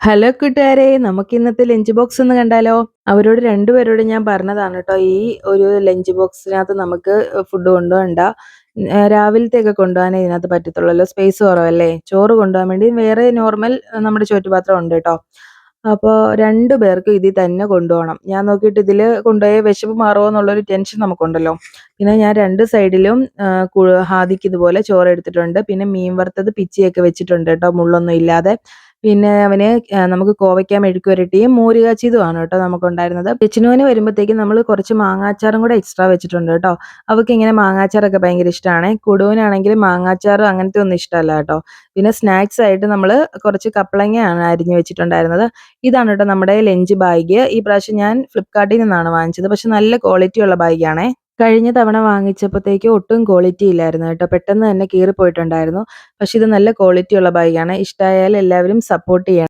Hello കൂട്ടുകാരെ, നമുക്ക് ഇന്നത്തെ ലഞ്ച് ബോക്സ് ഒന്ന് കണ്ടാലോ? അവരോട് രണ്ടുപേരോട് ഞാൻ പറഞ്ഞതാണ് കേട്ടോ, ഈ ഒരു ലഞ്ച് ബോക്സിനകത്ത് നമുക്ക് ഫുഡ് കൊണ്ടുപോകണ്ട. രാവിലത്തെയൊക്കെ കൊണ്ടുപോകാനേ ഇതിനകത്ത് പറ്റത്തുള്ളല്ലോ, സ്പേസ് കുറവല്ലേ. ചോറ് കൊണ്ടുപോകാൻ വേണ്ടി വേറെ നോർമൽ നമ്മുടെ ചോറ്റുപാത്രം ഉണ്ട് കേട്ടോ. അപ്പോൾ രണ്ടു പേർക്കും ഇതിൽ തന്നെ കൊണ്ടുപോകണം. ഞാൻ നോക്കിയിട്ട് ഇതിൽ കൊണ്ടുപോയ വിശപ്പ് മാറുമോ എന്നുള്ളൊരു ടെൻഷൻ നമുക്കുണ്ടല്ലോ. പിന്നെ ഞാൻ രണ്ട് സൈഡിലും ഹാദിക്ക് ഇതുപോലെ ചോറ് എടുത്തിട്ടുണ്ട്. പിന്നെ മീൻ വറുത്തത് പിച്ചിയൊക്കെ വെച്ചിട്ടുണ്ട് കേട്ടോ, മുള്ളൊന്നും ഇല്ലാതെ. പിന്നെ അവന് നമുക്ക് കോവയ്ക്ക മെഴുക്ക് പുരട്ടിയും മോര് കാച്ചിയതുമാണ് കേട്ടോ നമുക്കുണ്ടായിരുന്നത്. കൊച്ചിനോന് വരുമ്പോഴത്തേക്കും നമ്മൾ കുറച്ച് മാങ്ങാച്ചാറും കൂടെ എക്സ്ട്രാ വെച്ചിട്ടുണ്ട് കേട്ടോ. അവൾക്ക് ഇങ്ങനെ മാങ്ങാച്ചാറൊക്കെ ഭയങ്കര ഇഷ്ടമാണ്. കുടുവിനാണെങ്കിൽ മാങ്ങാച്ചാറ് അങ്ങനത്തെ ഒന്നും ഇഷ്ടമല്ല കേട്ടോ. പിന്നെ സ്നാക്സ് ആയിട്ട് നമ്മൾ കുറച്ച് കപ്പളങ്ങയാണ് അരിഞ്ഞ് വെച്ചിട്ടുണ്ടായിരുന്നത്. ഇതാണ് കേട്ടോ നമ്മുടെ ലഞ്ച് ബാഗ്. ഈ പ്രാവശ്യം ഞാൻ ഫ്ലിപ്കാർട്ടിൽ നിന്നാണ് വാങ്ങിച്ചത്. പക്ഷെ നല്ല ക്വാളിറ്റി ഉള്ള ബാഗാണേ. കഴിഞ്ഞ തവണ വാങ്ങിച്ചപ്പോഴത്തേക്ക് ഒട്ടും ക്വാളിറ്റി ഇല്ലായിരുന്നു കേട്ടോ. പെട്ടെന്ന് തന്നെ കീറിപ്പോയിട്ടുണ്ടായിരുന്നു. പക്ഷെ ഇത് നല്ല ക്വാളിറ്റി ഉള്ള ബാഗാണ്. ഇഷ്ടമായാൽ എല്ലാവരും സപ്പോർട്ട് ചെയ്യണം.